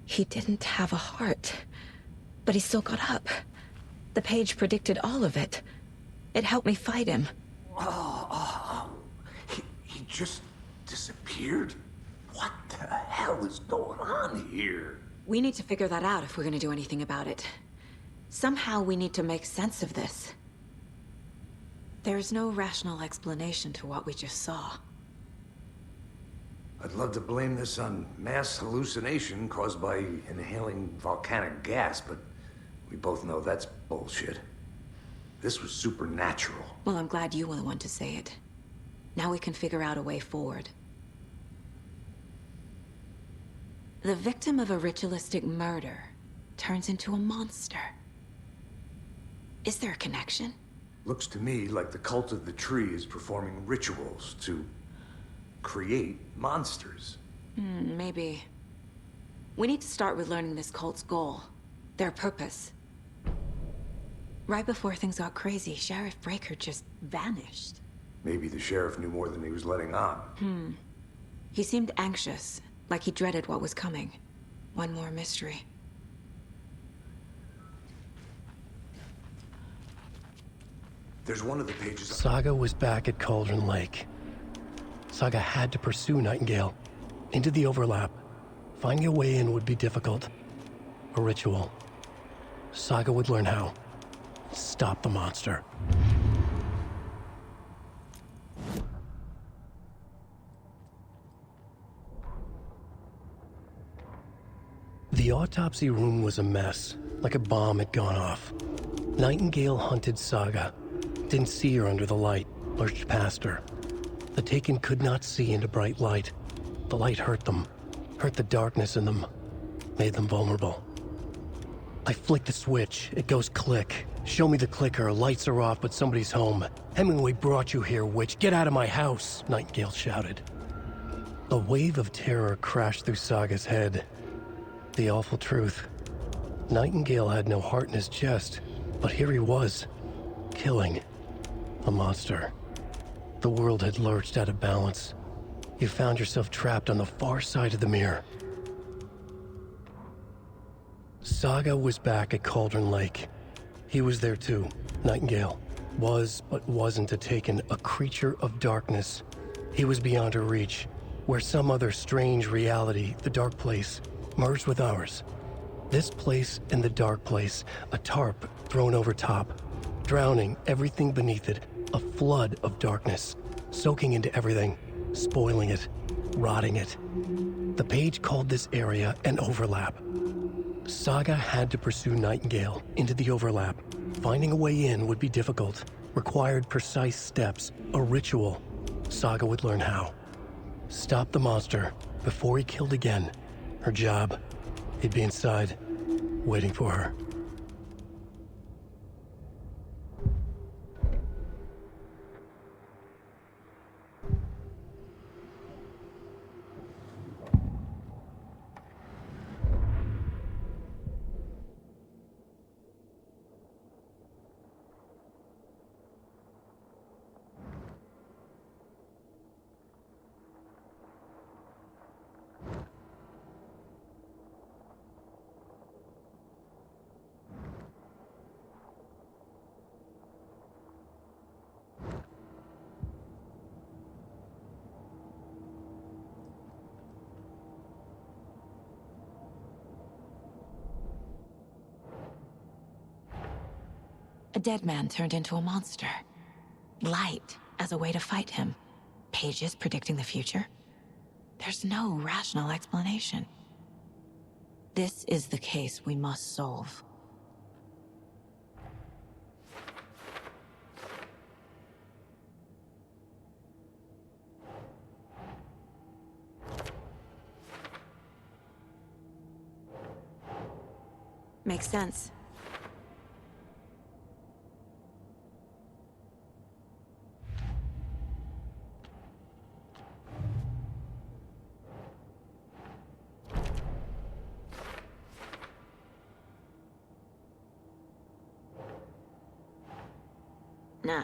He didn't have a heart, but he still got up. The page predicted all of it. It helped me fight him. He just disappeared? What the hell is going on here? We need to figure that out if we're gonna do anything about it. Somehow we need to make sense of this. There's no rational explanation to what we just saw. I'd love to blame this on mass hallucination caused by inhaling volcanic gas, but we both know that's bullshit. This was supernatural. Well, I'm glad you were the one to say it. Now we can figure out a way forward. The victim of a ritualistic murder turns into a monster. Is there a connection? Looks to me like the cult of the tree is performing rituals to create monsters. Maybe. We need to start with learning this cult's goal. Their purpose. Right before things got crazy, Sheriff Breaker just vanished. Maybe the sheriff knew more than he was letting on. He seemed anxious, like he dreaded what was coming. One more mystery. There's one of the pages... Saga was back at Cauldron Lake. Saga had to pursue Nightingale into the overlap. Finding a way in would be difficult. A ritual. Saga would learn how. Stop the monster. The autopsy room was a mess, like a bomb had gone off. Nightingale hunted Saga. Didn't see her under the light, lurched past her. The Taken could not see into bright light. The light hurt them, hurt the darkness in them, made them vulnerable. I flick the switch, it goes click. Show me the clicker, lights are off, but somebody's home. Hemingway brought you here, witch. Get out of my house, Nightingale shouted. A wave of terror crashed through Saga's head. The awful truth. Nightingale had no heart in his chest, but here he was, killing a monster. The world had lurched out of balance. You found yourself trapped on the far side of the mirror. Saga was back at Cauldron Lake. He was there too. Nightingale was, but wasn't a Taken, a creature of darkness. He was beyond her reach, where some other strange reality, the dark place, merged with ours. This place and the dark place, a tarp thrown over top, drowning everything beneath it, a flood of darkness, soaking into everything, spoiling it, rotting it. The page called this area an overlap. Saga had to pursue Nightingale into the overlap. Finding a way in would be difficult, required precise steps, a ritual. Saga would learn how. Stop the monster before he killed again. Her job, he'd be inside, waiting for her. A dead man turned into a monster. Light as a way to fight him. Pages predicting the future. There's no rational explanation. This is the case we must solve. Makes sense. Nah.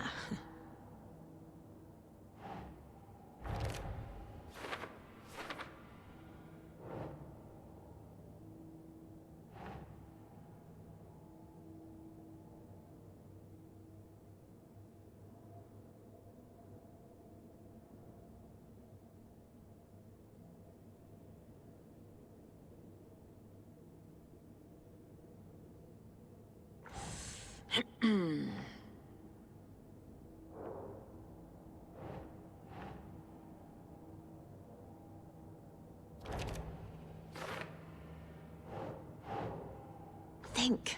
Think.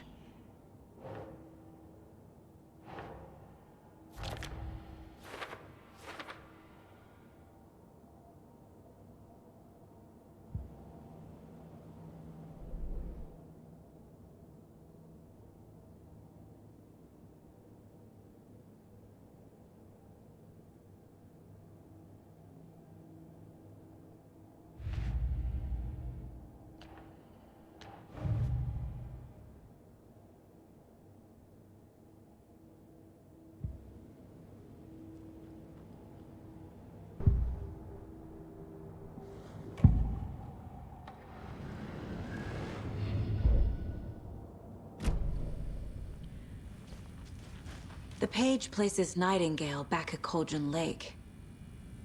The page places Nightingale back at Cauldron Lake.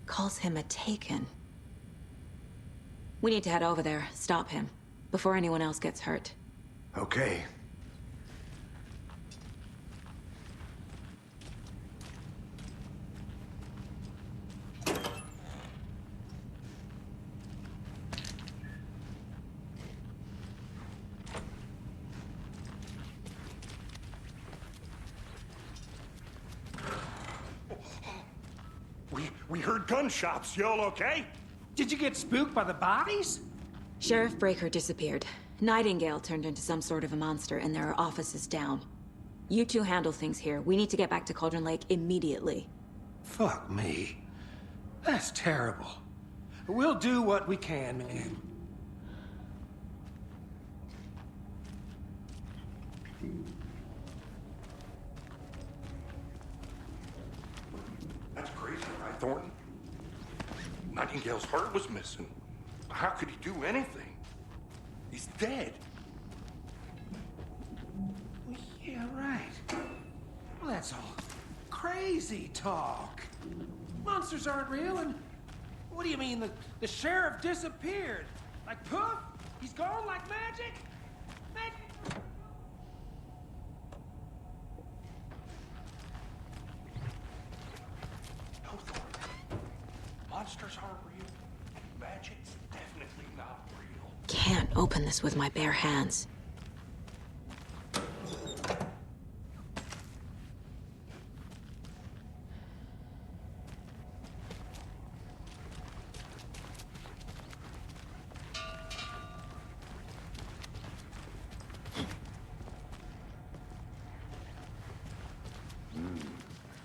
Calls him a Taken. We need to head over there, stop him, before anyone else gets hurt. Okay. We heard gunshots. Y'all okay? Did you get spooked by the bodies? Sheriff Breaker disappeared. Nightingale turned into some sort of a monster, and there are offices down. You two handle things here. We need to get back to Cauldron Lake immediately. Fuck me. That's terrible. We'll do what we can, man. That's crazy, right, Thornton? Nightingale's heart was missing. How could he do anything? He's dead. Well, yeah, right. Well, that's all crazy talk. Monsters aren't real, and what do you mean the sheriff disappeared? Like poof? He's gone like magic? No, Thornton. Monsters aren't real. Magic's definitely not real. Can't open this with my bare hands.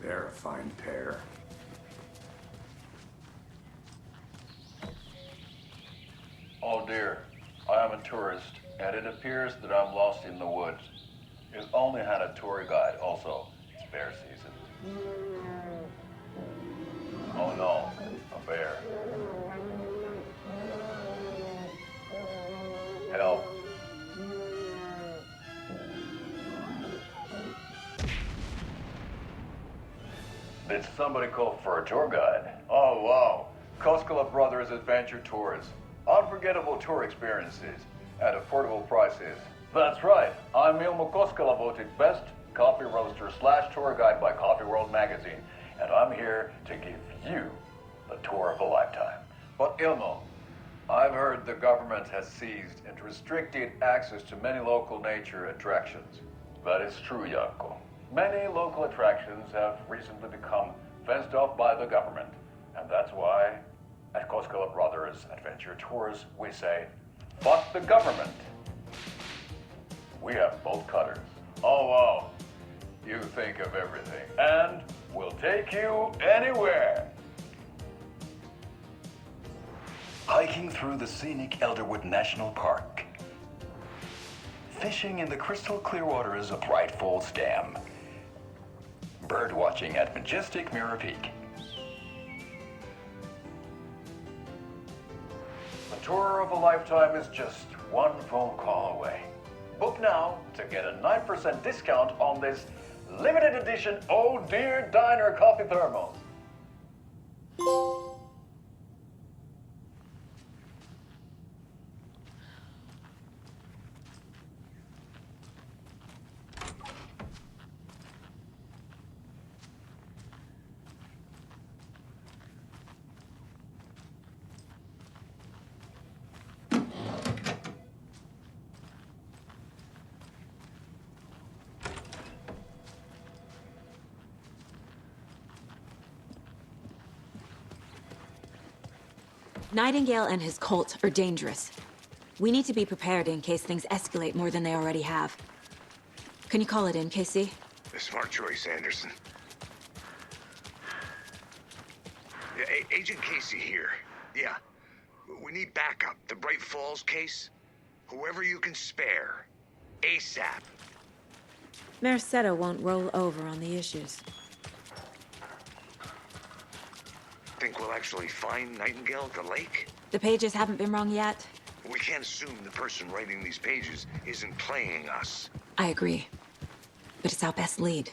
They're a fine pair. Oh dear, I am a tourist, and it appears that I'm lost in the woods. You've only had a tour guide, also. It's bear season. Oh no, a bear. Help. Did somebody call for a tour guide? Oh wow, Koskela Brothers Adventure Tours. Unforgettable tour experiences at affordable prices. That's right, I'm Ilmo Koskela, voted best coffee roaster / tour guide by Coffee World magazine, and I'm here to give you the tour of a lifetime. But Ilmo, I've heard the government has seized and restricted access to many local nature attractions. That is true, Janko. Many local attractions have recently become fenced off by the government, and that's why at Koskela Brothers Adventure Tours, we say, fuck the government. We have bolt cutters. Oh wow, you think of everything, and we'll take you anywhere. Hiking through the scenic Elderwood National Park. Fishing in the crystal clear waters of Bright Falls Dam. Bird watching at majestic Mirror Peak. The tour of a lifetime is just one phone call away. Book now to get a 9% discount on this limited edition Oh Dear Diner coffee thermos. Nightingale and his cult are dangerous. We need to be prepared in case things escalate more than they already have. Can you call it in, Casey? A smart choice, Anderson. Yeah, Agent Casey here. Yeah. We need backup. The Bright Falls case. Whoever you can spare. ASAP. Merced won't roll over on the issues. Think we'll actually find Nightingale at the lake? The pages haven't been wrong yet. We can't assume the person writing these pages isn't playing us. I agree. But it's our best lead.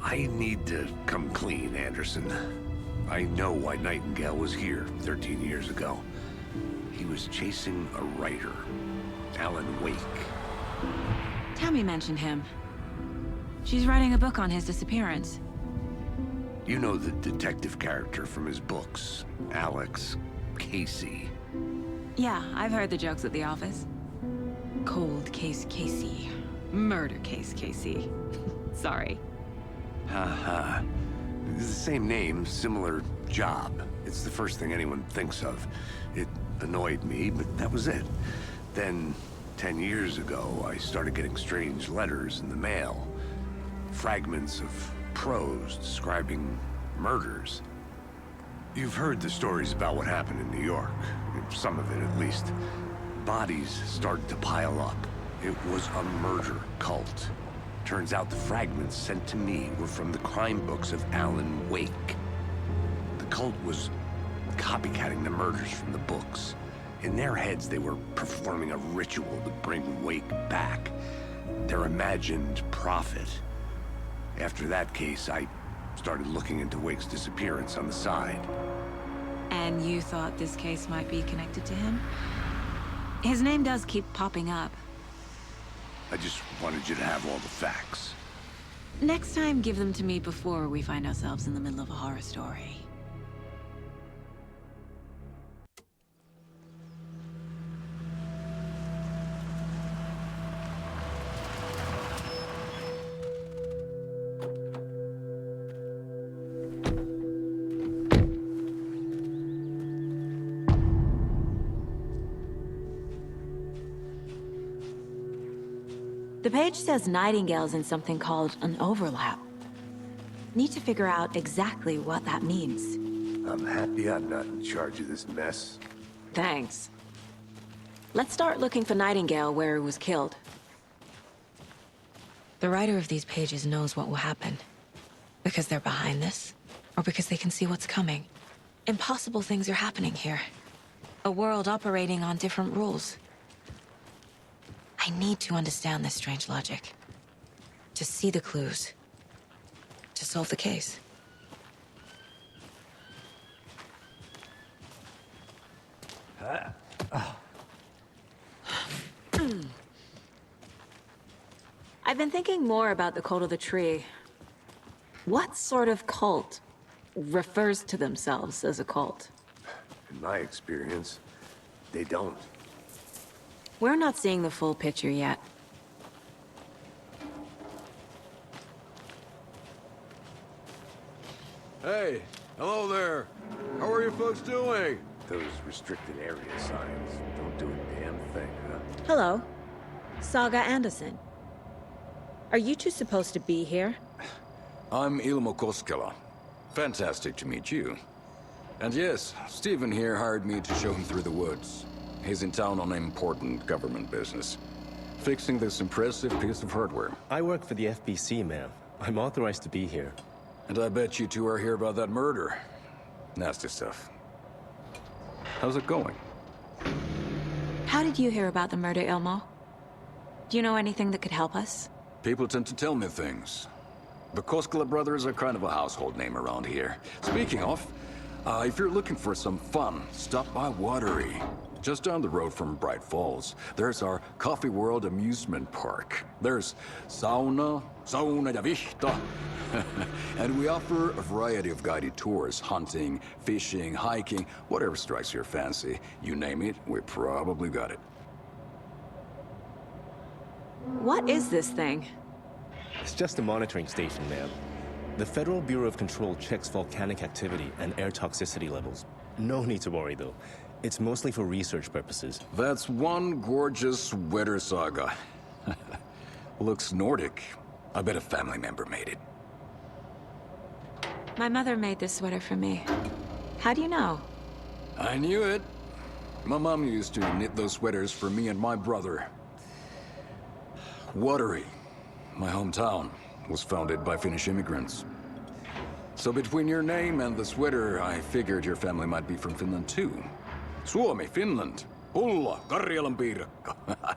I need to come clean, Anderson. I know why Nightingale was here 13 years ago. He was chasing a writer, Alan Wake. Tammy mentioned him. She's writing a book on his disappearance. You know the detective character from his books, Alex Casey. Yeah, I've heard the jokes at the office. Cold case Casey. Murder case Casey. Sorry. Haha. It's the same name, similar job. It's the first thing anyone thinks of. It annoyed me, but that was it. Then, 10 years ago, I started getting strange letters in the mail. Fragments of prose describing murders. You've heard the stories about what happened in New York. Some of it, at least. Bodies started to pile up. It was a murder cult. Turns out the fragments sent to me were from the crime books of Alan Wake. The cult was copycatting the murders from the books. In their heads, they were performing a ritual to bring Wake back. Their imagined prophet. After that case, I started looking into Wake's disappearance on the side. And you thought this case might be connected to him? His name does keep popping up. I just wanted you to have all the facts. Next time, give them to me before we find ourselves in the middle of a horror story. The page says Nightingale's in something called an overlap. Need to figure out exactly what that means. I'm happy I'm not in charge of this mess. Thanks. Let's start looking for Nightingale where he was killed. The writer of these pages knows what will happen. Because they're behind this, or because they can see what's coming. Impossible things are happening here. A world operating on different rules. I need to understand this strange logic. To see the clues. To solve the case. I've been thinking more about the cult of the tree. What sort of cult refers to themselves as a cult? In my experience, they don't. We're not seeing the full picture yet. Hey, hello there. How are you folks doing? Those restricted area signs don't do a damn thing, huh? Hello. Saga Anderson. Are you two supposed to be here? I'm Ilmo Koskela. Fantastic to meet you. And yes, Stephen here hired me to show him through the woods. He's in town on important government business. Fixing this impressive piece of hardware. I work for the FBC, ma'am. I'm authorized to be here. And I bet you two are here about that murder. Nasty stuff. How's it going? How did you hear about the murder, Ilmo? Do you know anything that could help us? People tend to tell me things. The Koskela brothers are kind of a household name around here. Speaking of, if you're looking for some fun, stop by Watery. Just down the road from Bright Falls, there's our Coffee World amusement park. There's sauna ja vihta. And we offer a variety of guided tours, hunting, fishing, hiking, whatever strikes your fancy. You name it, we probably got it. What is this thing? It's just a monitoring station, ma'am. The Federal Bureau of Control checks volcanic activity and air toxicity levels. No need to worry, though. It's mostly for research purposes. That's one gorgeous sweater, Saga. Looks Nordic. I bet a family member made it. My mother made this sweater for me. How do you know? I knew it. My mom used to knit those sweaters for me and my brother. Watery, my hometown, was founded by Finnish immigrants. So between your name and the sweater, I figured your family might be from Finland too. Suomi, Finland. Pulla, Karjalan piirakka.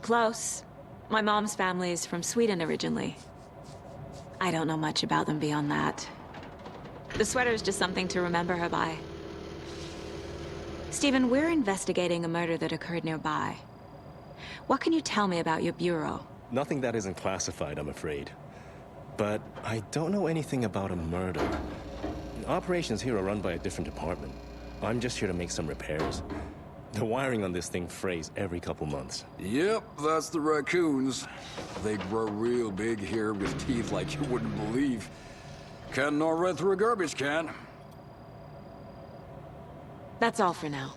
Close. My mom's family is from Sweden originally. I don't know much about them beyond that. The sweater is just something to remember her by. Stephen, we're investigating a murder that occurred nearby. What can you tell me about your bureau? Nothing that isn't classified, I'm afraid. But I don't know anything about a murder. Operations here are run by a different department. I'm just here to make some repairs. The wiring on this thing frays every couple months. Yep, that's the raccoons. They grow real big here with teeth like you wouldn't believe. Can't gnaw right through a garbage can. That's all for now.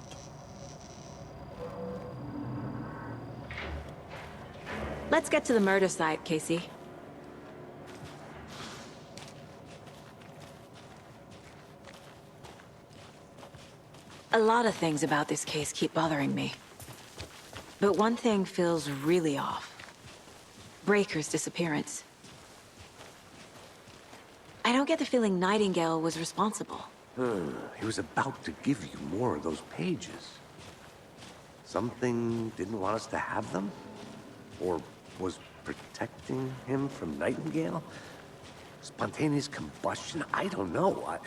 Let's get to the murder site, Casey. A lot of things about this case keep bothering me. But one thing feels really off. Breaker's disappearance. I don't get the feeling Nightingale was responsible. He was about to give you more of those pages. Something didn't want us to have them? Or was protecting him from Nightingale? Spontaneous combustion? I don't know.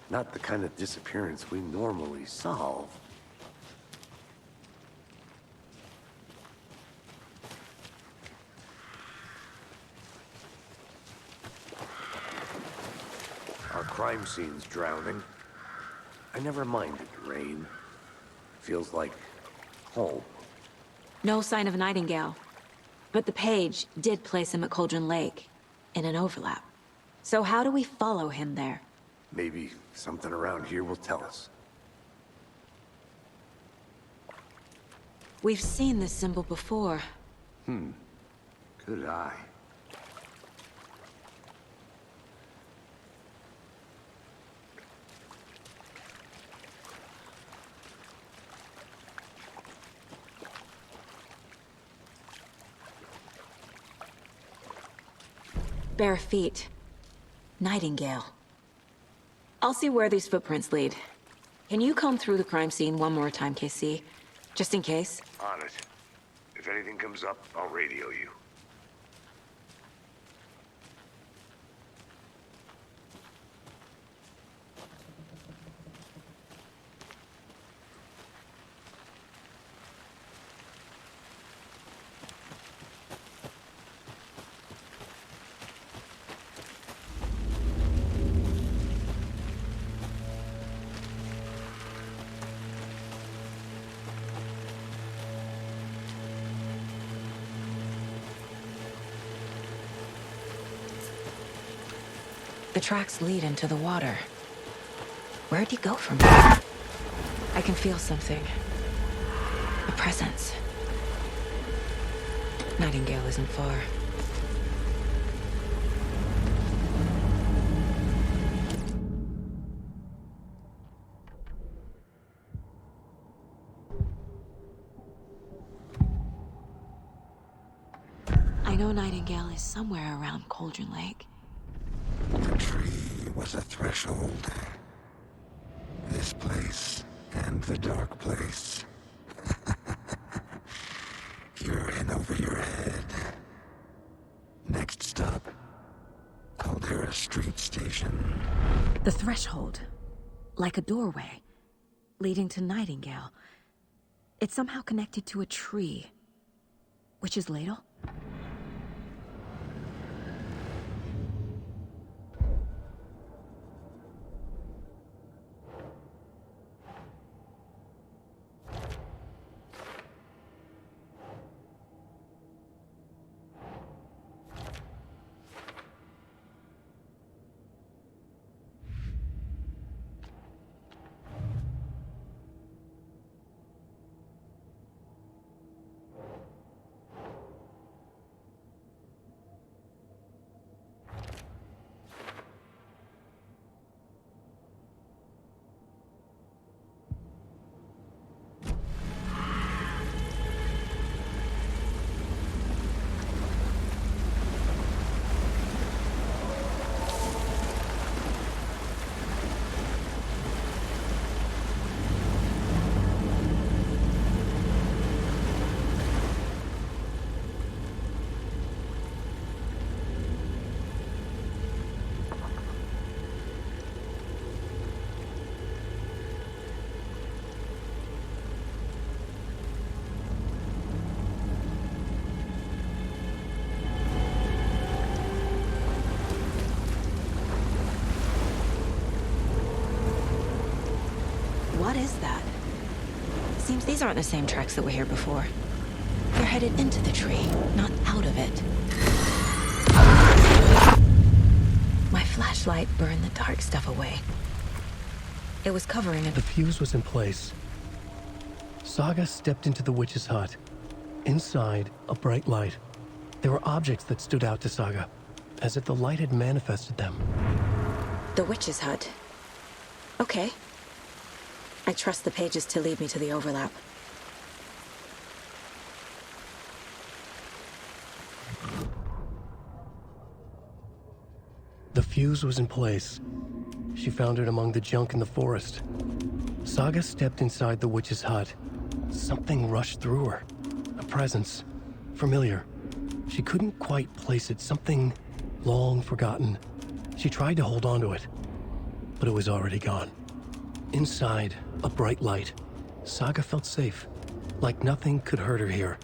Not the kind of disappearance we normally solve. Our crime scene's drowning. I never minded rain. Feels like home. No sign of Nightingale. But the page did place him at Cauldron Lake, in an overlap. So how do we follow him there? Maybe something around here will tell us. We've seen this symbol before. Good eye. Bare feet. Nightingale. I'll see where these footprints lead. Can you comb through the crime scene one more time, KC? Just in case? On it. If anything comes up, I'll radio you. The tracks lead into the water. Where'd he go from here? I can feel something. A presence. Nightingale isn't far. I know Nightingale is somewhere around Cauldron Lake. The tree was a threshold. This place and the dark place. You're in over your head. Next stop, Caldera Street Station. The threshold. Like a doorway. Leading to Nightingale. It's somehow connected to a tree. Witch's Ladle? aren't the same tracks that were here before. They're headed into the tree, not out of it. My flashlight burned the dark stuff away. It was covering it. The fuse was in place. Saga stepped into the witch's hut. Inside, a bright light. There were objects that stood out to Saga, as if the light had manifested them. The witch's hut. Okay. I trust the pages to lead me to the overlap. The fuse was in place. She found it among the junk in the forest. Saga stepped inside the witch's hut. Something rushed through her. A presence. Familiar. She couldn't quite place it. Something long forgotten. She tried to hold on to it, but it was already gone. Inside, a bright light. Saga felt safe. Like nothing could hurt her here.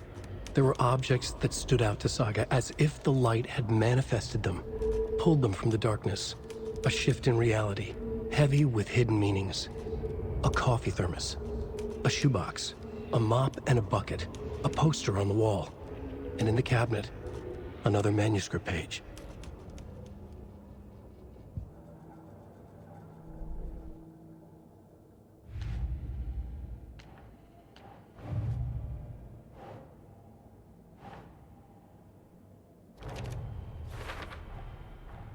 There were objects that stood out to Saga as if the light had manifested them, pulled them from the darkness. A shift in reality, heavy with hidden meanings. A coffee thermos, a shoebox, a mop and a bucket, a poster on the wall, and in the cabinet, another manuscript page.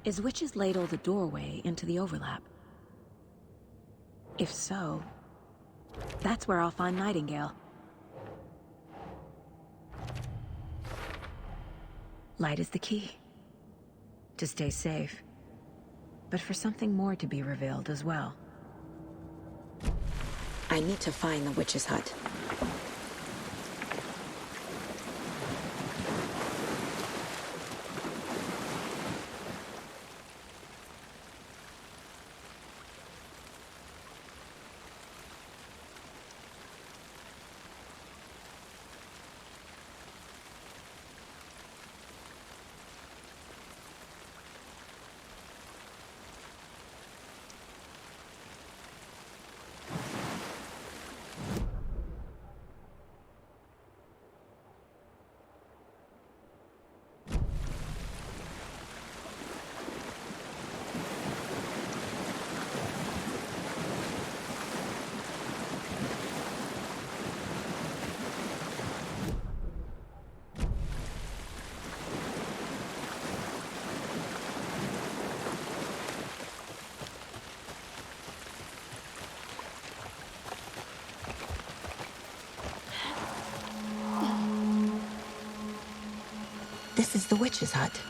Is Witch's Ladle the doorway into the overlap? If so, that's where I'll find Nightingale. Light is the key. To stay safe. But for something more to be revealed as well. I need to find the witch's hut. This is the witch's hut.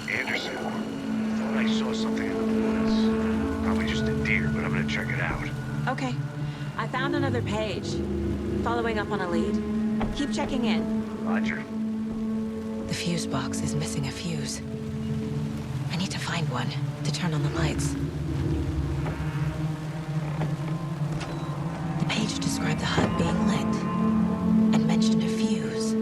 Anderson, thought I saw something in the woods. Probably just a deer, but I'm gonna check it out. Okay. I found another page. Following up on a lead. Keep checking in. Roger. The fuse box is missing a fuse. I need to find one to turn on the lights. The page described the hut being lit and mentioned a fuse.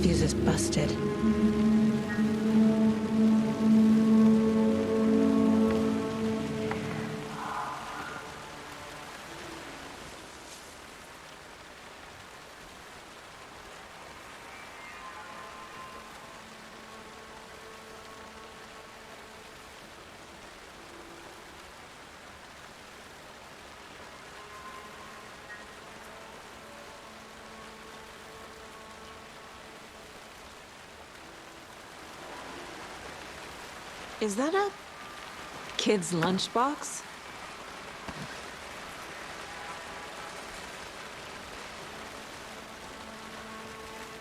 fuse is busted. Is that a kid's lunchbox?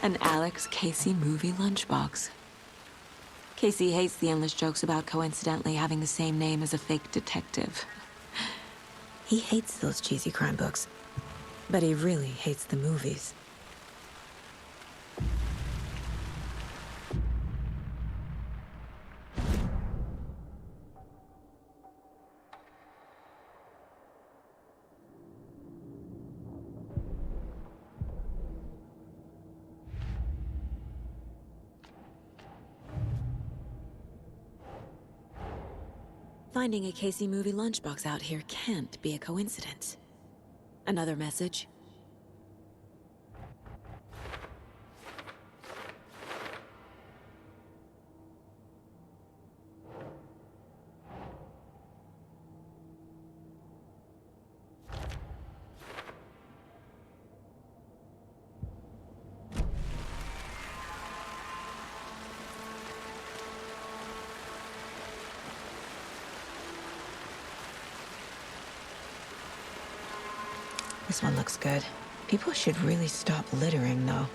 An Alex Casey movie lunchbox. Casey hates the endless jokes about coincidentally having the same name as a fake detective. He hates those cheesy crime books, but he really hates the movies. Finding a Casey movie lunchbox out here can't be a coincidence. Another message? This one looks good. People should really stop littering, though.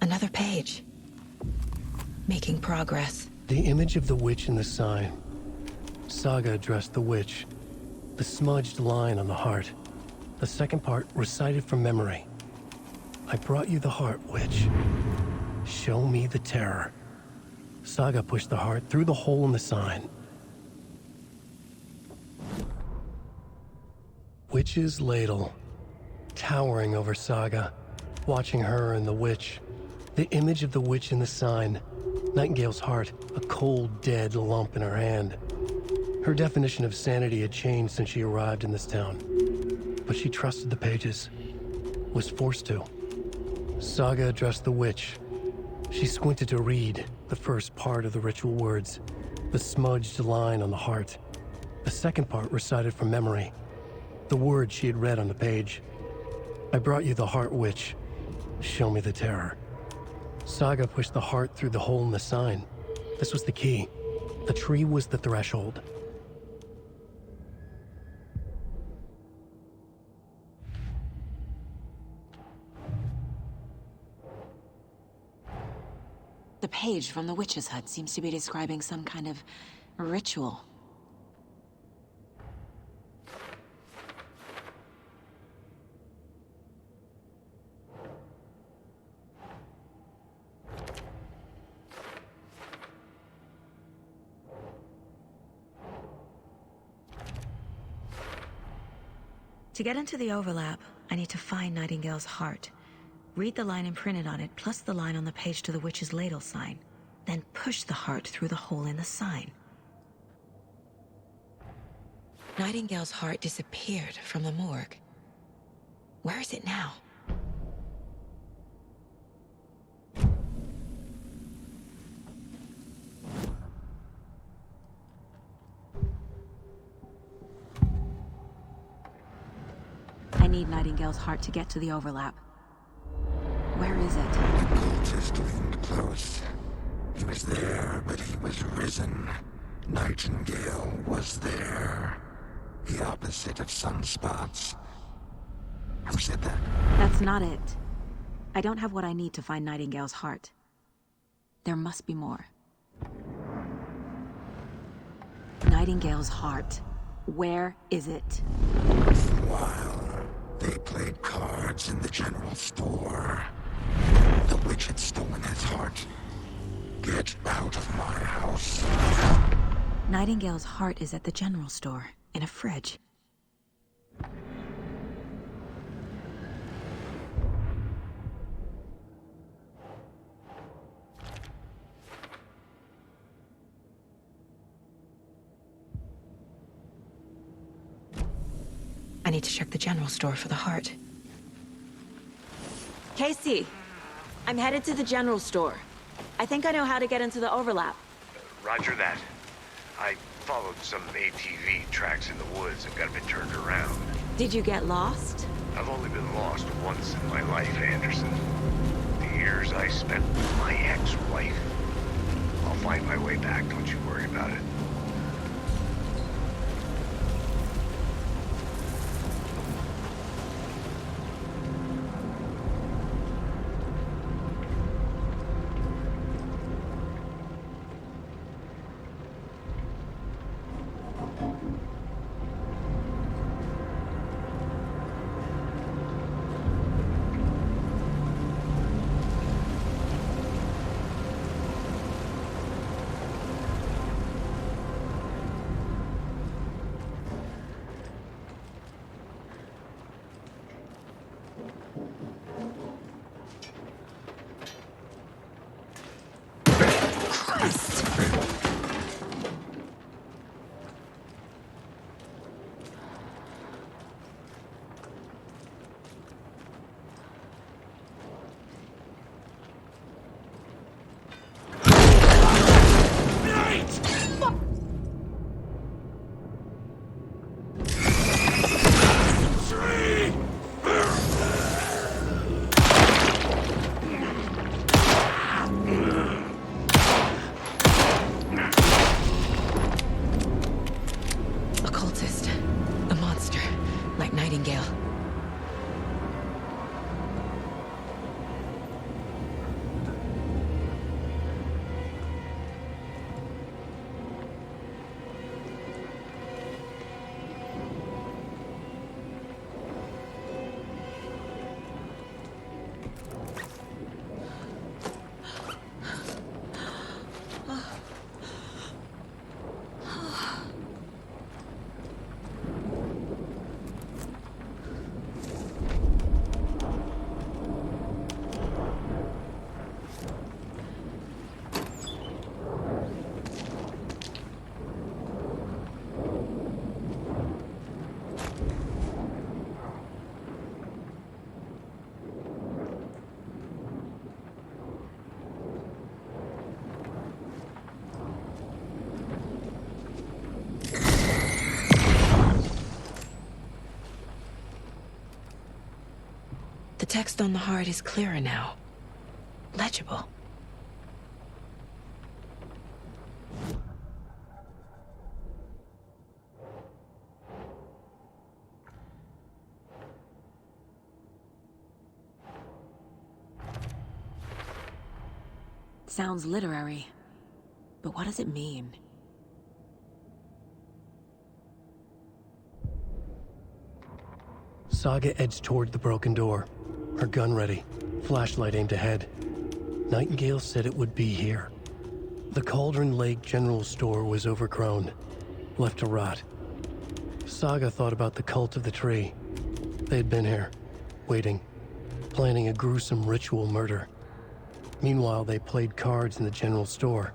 Another page. Making progress. The image of the witch in the sign. Saga addressed the witch. The smudged line on the heart. The second part recited from memory. I brought you the heart, witch. Show me the terror. Saga pushed the heart through the hole in the sign. Witch's ladle. Towering over Saga. Watching her and the witch. The image of the witch in the sign. Nightingale's heart, a cold, dead lump in her hand. Her definition of sanity had changed since she arrived in this town. But she trusted the pages. Was forced to. Saga addressed the witch. She squinted to read the first part of the ritual words. The smudged line on the heart. The second part recited from memory. The words she had read on the page. I brought you the heart, witch. Show me the terror. Saga pushed the heart through the hole in the sign. This was the key. The tree was the threshold. The page from the witch's hut seems to be describing some kind of ritual. To get into the overlap, I need to find Nightingale's heart. Read the line imprinted on it, plus the line on the page to the witch's ladle sign. Then push the heart through the hole in the sign. Nightingale's heart disappeared from the morgue. Where is it now? I need Nightingale's heart to get to the overlap. Where is it? The cultist leaned close. He was there, but he was risen. Nightingale was there. The opposite of sunspots. Who said that? That's not it. I don't have what I need to find Nightingale's heart. There must be more. Nightingale's heart. Where is it? While they played cards in the general store, the witch had stolen his heart. Get out of my house. Nightingale's heart is at the general store, in a fridge. I need to check the general store for the heart. Casey, I'm headed to the general store. I think I know how to get into the overlap. Roger that. I followed some ATV tracks in the woods and got a bit turned around. Did you get lost? I've only been lost once in my life, Anderson. The years I spent with my ex-wife. I'll find my way back, don't you worry about it. Nightingale. The text on the heart is clearer now. Legible. Sounds literary. But what does it mean? Saga edged toward the broken door, her gun ready, flashlight aimed ahead. Nightingale said it would be here. The Cauldron Lake General Store was overgrown, left to rot. Saga thought about the cult of the tree. They had been here, waiting, planning a gruesome ritual murder. Meanwhile, they played cards in the general store,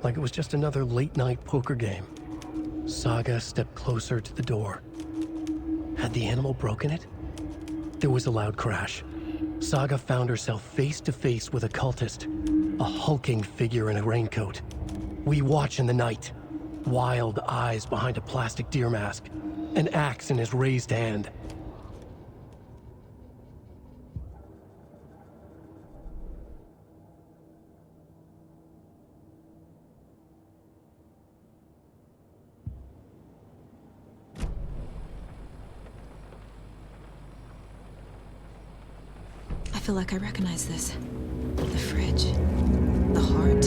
like it was just another late-night poker game. Saga stepped closer to the door. Had the animal broken it? There was a loud crash. Saga found herself face to face with a cultist, a hulking figure in a raincoat. We watch in the night. Wild eyes behind a plastic deer mask, an axe in his raised hand. feel like I recognize this. The fridge. The heart.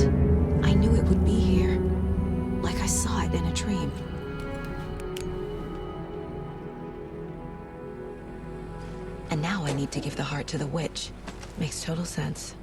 I knew it would be here. Like I saw it in a dream. And now I need to give the heart to the witch. Makes total sense.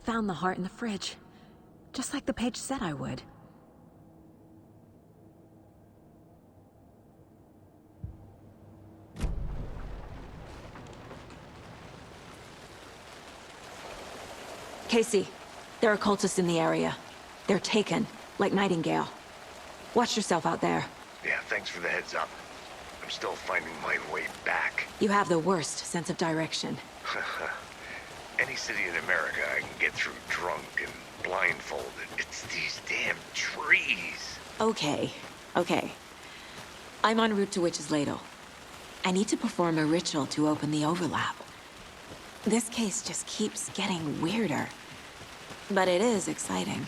Found the heart in the fridge. Just like the page said I would. Casey, there are cultists in the area. They're taken, like Nightingale. Watch yourself out there. Yeah, thanks for the heads up. I'm still finding my way back. You have the worst sense of direction. Any city in America I can get through drunk and blindfolded. It's these damn trees. Okay. I'm en route to Witch's Ladle. I need to perform a ritual to open the overlap. This case just keeps getting weirder. But it is exciting.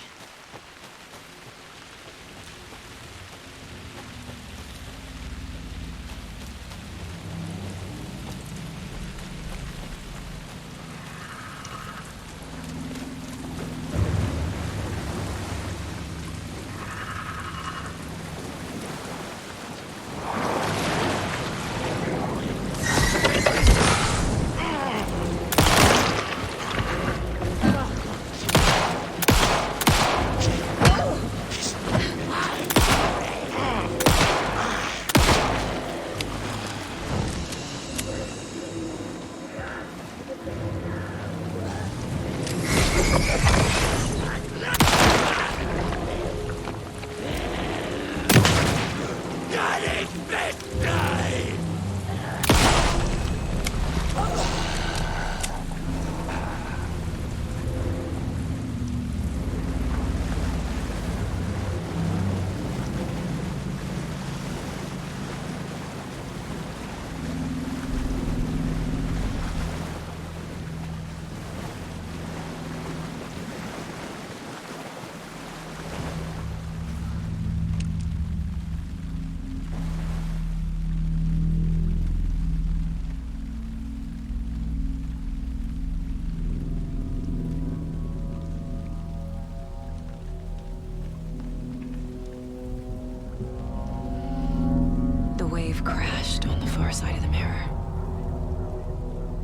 Crashed on the far side of the mirror.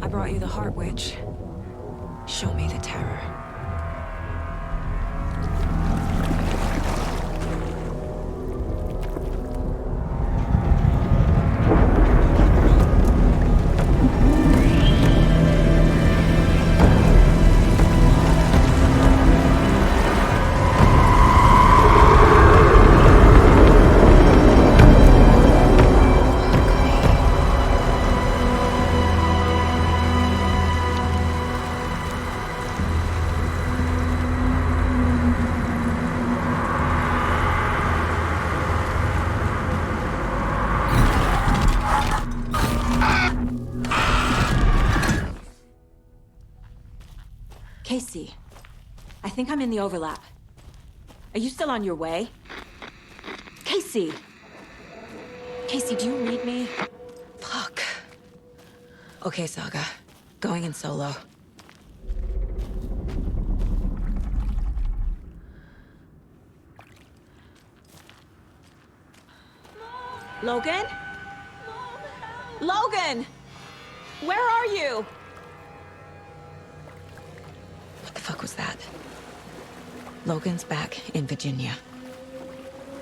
I brought you the Heart Witch. Show me the terror. think I'm in the overlap. Are you still on your way? Casey! Casey, do you read me? Fuck. Okay, Saga. Going in solo. Logan? Logan! Where are you? What the fuck was that? Logan's back in Virginia.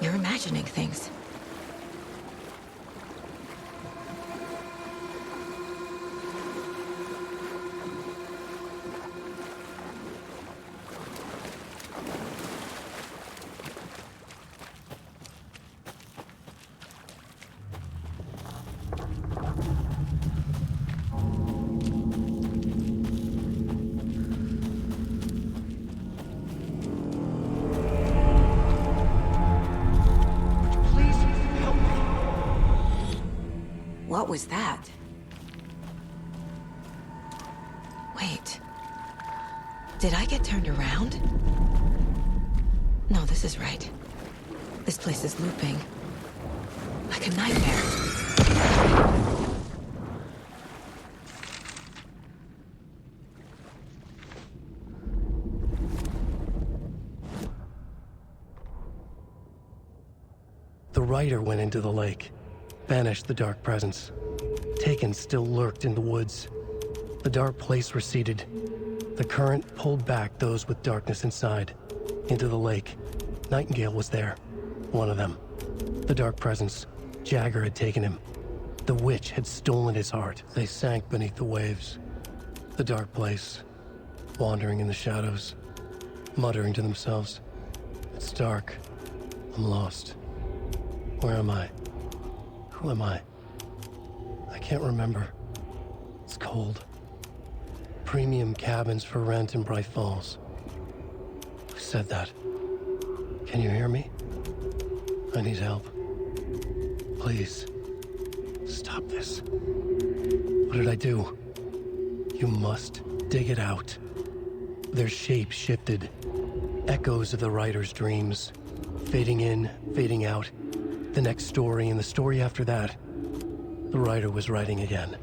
You're imagining things. What was that? Wait. Did I get turned around? No, this is right. This place is looping. Like a nightmare. The rider went into the lake, banished the dark presence. Taken still lurked in the woods. The dark place receded. The current pulled back those with darkness inside, into the lake. Nightingale was there, one of them. The dark presence, Jagger had taken him. The witch had stolen his heart. They sank beneath the waves. The dark place, wandering in the shadows, muttering to themselves. It's dark. I'm lost. Where am I? Who am I? I can't remember. It's cold. Premium cabins for rent in Bright Falls. Who said that? Can you hear me? I need help. Please. Stop this. What did I do? You must dig it out. Their shape shifted. Echoes of the writer's dreams. Fading in, fading out. The next story and the story after that. The writer was writing again.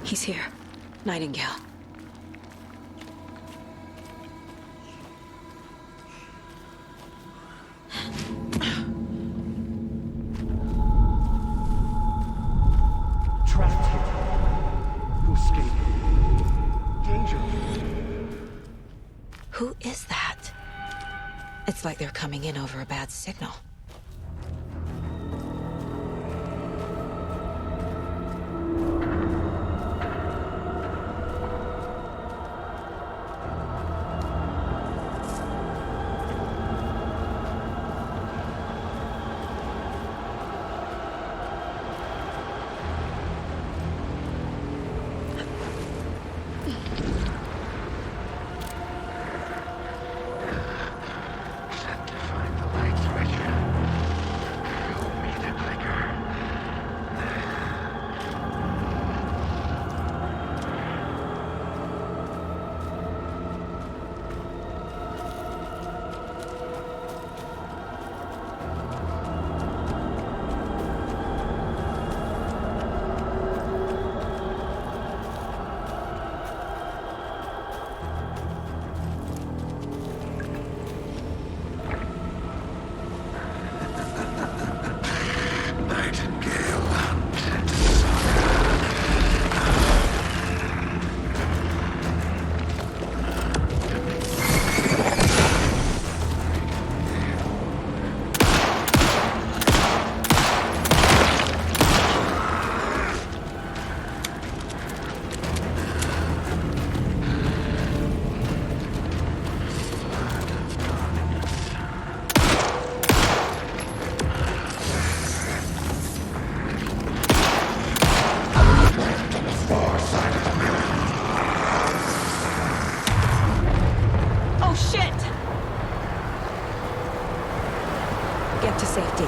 He's here. Nightingale. Trapped here. To escape. Danger. Who is that? It's like they're coming in over a bad signal. Set to find the light switch. safety.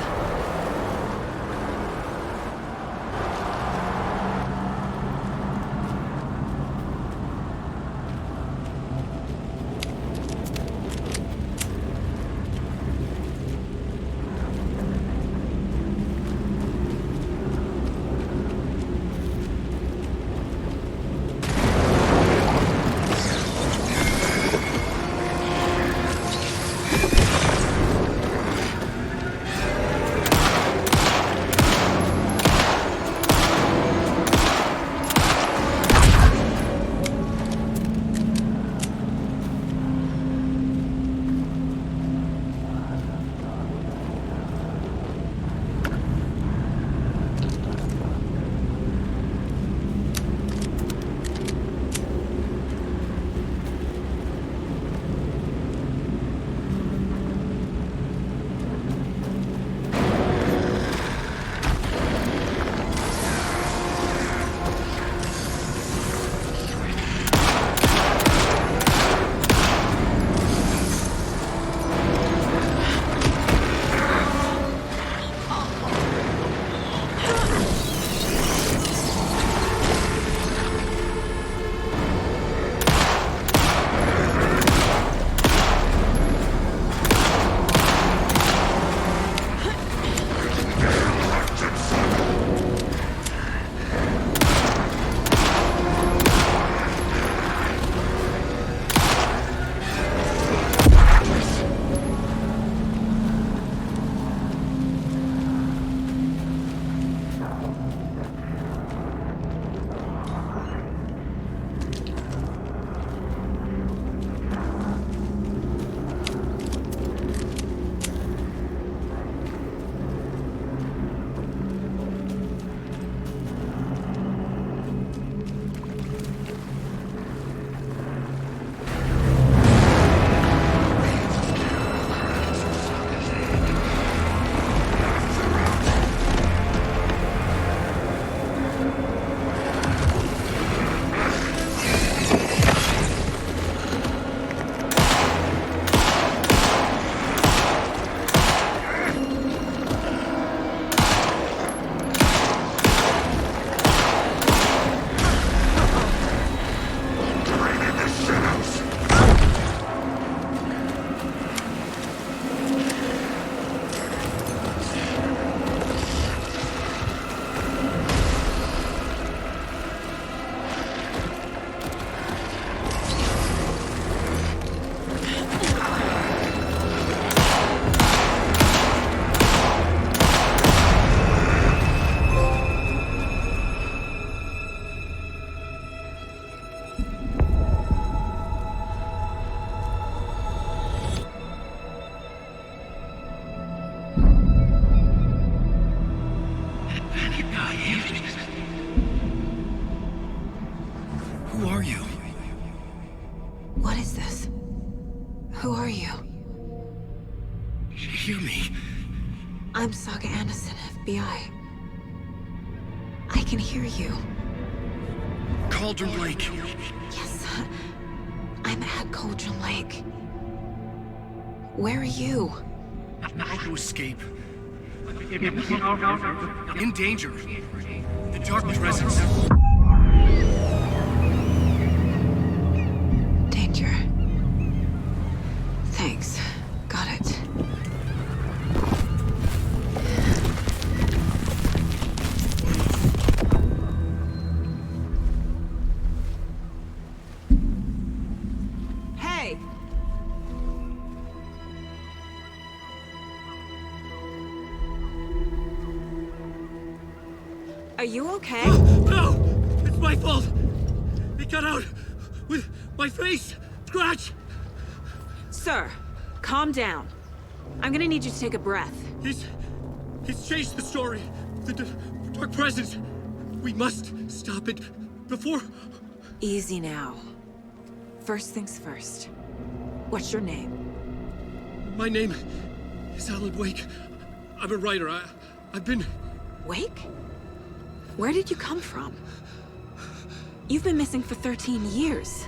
Who are you? What is this? Who are you? Hear me. I'm Saga Anderson, FBI. I can hear you. Cauldron Lake. Yes, I'm at Cauldron Lake. Where are you? How to escape. In danger. The Dark Presence. Danger. Thanks. Got it. Hey! Are you okay? No! It's my fault! It got out with my face! Scratch! Sir, calm down. I'm gonna need you to take a breath. He's changed the story. The Dark Presence. We must stop it before... Easy now. First things first. What's your name? My name is Alan Wake. I'm a writer. I've been... Wake? Where did you come from? You've been missing for 13 years.